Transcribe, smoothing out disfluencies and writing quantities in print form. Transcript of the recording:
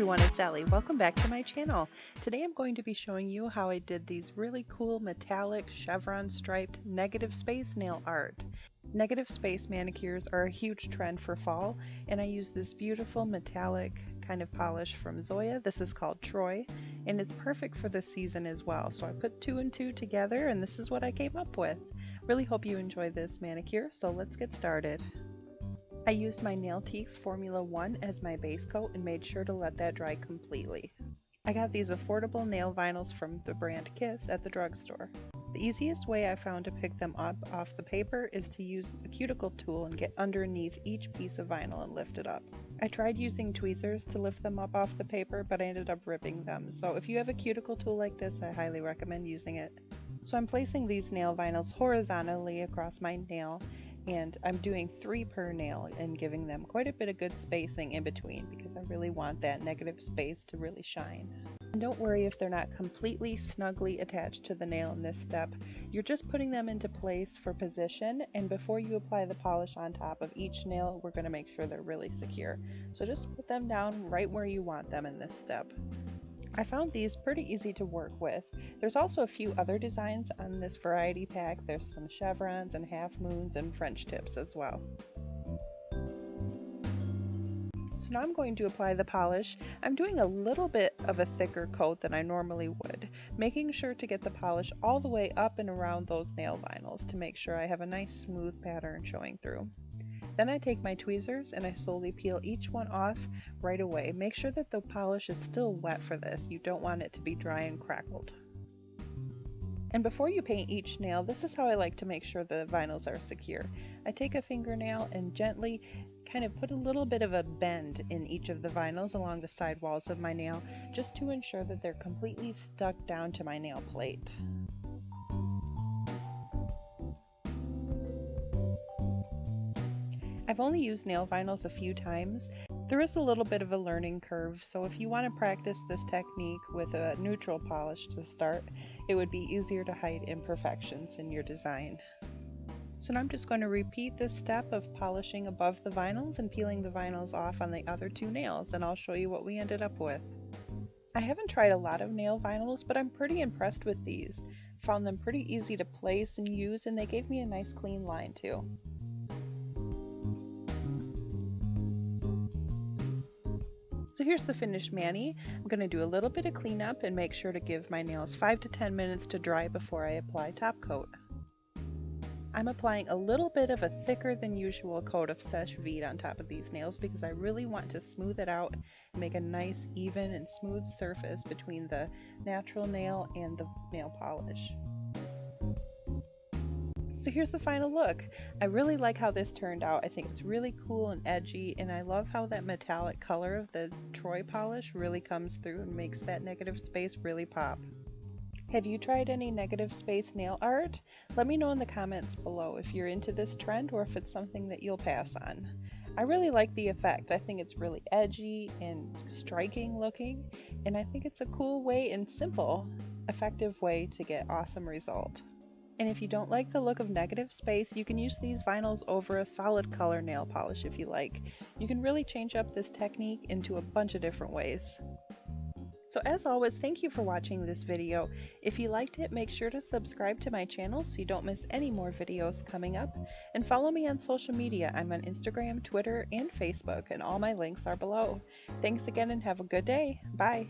everyone, it's Ellie. Welcome back to my channel. Today I'm going to be showing you how I did these really cool metallic chevron striped negative space nail art. Negative space manicures are a huge trend for fall, and I use this beautiful metallic kind of polish from Zoya. This is called Troy, and it's perfect for this season as well. So I put 2 and 2 together, and this is what I came up with. Really hope you enjoy this manicure, so let's get started. I used my Nailtiques Formula 1 as my base coat and made sure to let that dry completely. I got these affordable nail vinyls from the brand Kiss at the drugstore. The easiest way I found to pick them up off the paper is to use a cuticle tool and get underneath each piece of vinyl and lift it up. I tried using tweezers to lift them up off the paper, but I ended up ripping them, so if you have a cuticle tool like this, I highly recommend using it. So I'm placing these nail vinyls horizontally across my nail, and I'm doing 3 per nail and giving them quite a bit of good spacing in between because I really want that negative space to really shine. And don't worry if they're not completely snugly attached to the nail in this step. You're just putting them into place for position, and before you apply the polish on top of each nail, we're going to make sure they're really secure. So just put them down right where you want them in this step. I found these pretty easy to work with. There's also a few other designs on this variety pack. There's some chevrons and half moons and French tips as well. So now I'm going to apply the polish. I'm doing a little bit of a thicker coat than I normally would, making sure to get the polish all the way up and around those nail vinyls to make sure I have a nice smooth pattern showing through. Then I take my tweezers and I slowly peel each one off right away. Make sure that the polish is still wet for this. You don't want it to be dry and crackled. And before you paint each nail, this is how I like to make sure the vinyls are secure. I take a fingernail and gently kind of put a little bit of a bend in each of the vinyls along the side walls of my nail, just to ensure that they're completely stuck down to my nail plate. I've only used nail vinyls a few times. There is a little bit of a learning curve, so if you want to practice this technique with a neutral polish to start, it would be easier to hide imperfections in your design. So now I'm just going to repeat this step of polishing above the vinyls and peeling the vinyls off on the other 2 nails, and I'll show you what we ended up with. I haven't tried a lot of nail vinyls, but I'm pretty impressed with these. Found them pretty easy to place and use, and they gave me a nice clean line too. So here's the finished mani. I'm going to do a little bit of cleanup and make sure to give my nails 5 to 10 minutes to dry before I apply top coat. I'm applying a little bit of a thicker than usual coat of Sèche Vide on top of these nails because I really want to smooth it out and make a nice, even and smooth surface between the natural nail and the nail polish. So here's the final look. I really like how this turned out. I think it's really cool and edgy, and I love how that metallic color of the Troy polish really comes through and makes that negative space really pop. Have you tried any negative space nail art? Let me know in the comments below if you're into this trend or if it's something that you'll pass on. I really like the effect. I think it's really edgy and striking looking, and I think it's a cool way and simple, effective way to get awesome result. And if you don't like the look of negative space, you can use these vinyls over a solid color nail polish if you like. You can really change up this technique into a bunch of different ways. So as always, thank you for watching this video. If you liked it, make sure to subscribe to my channel so you don't miss any more videos coming up. And follow me on social media. I'm on Instagram, Twitter, and Facebook, and all my links are below. Thanks again and have a good day. Bye.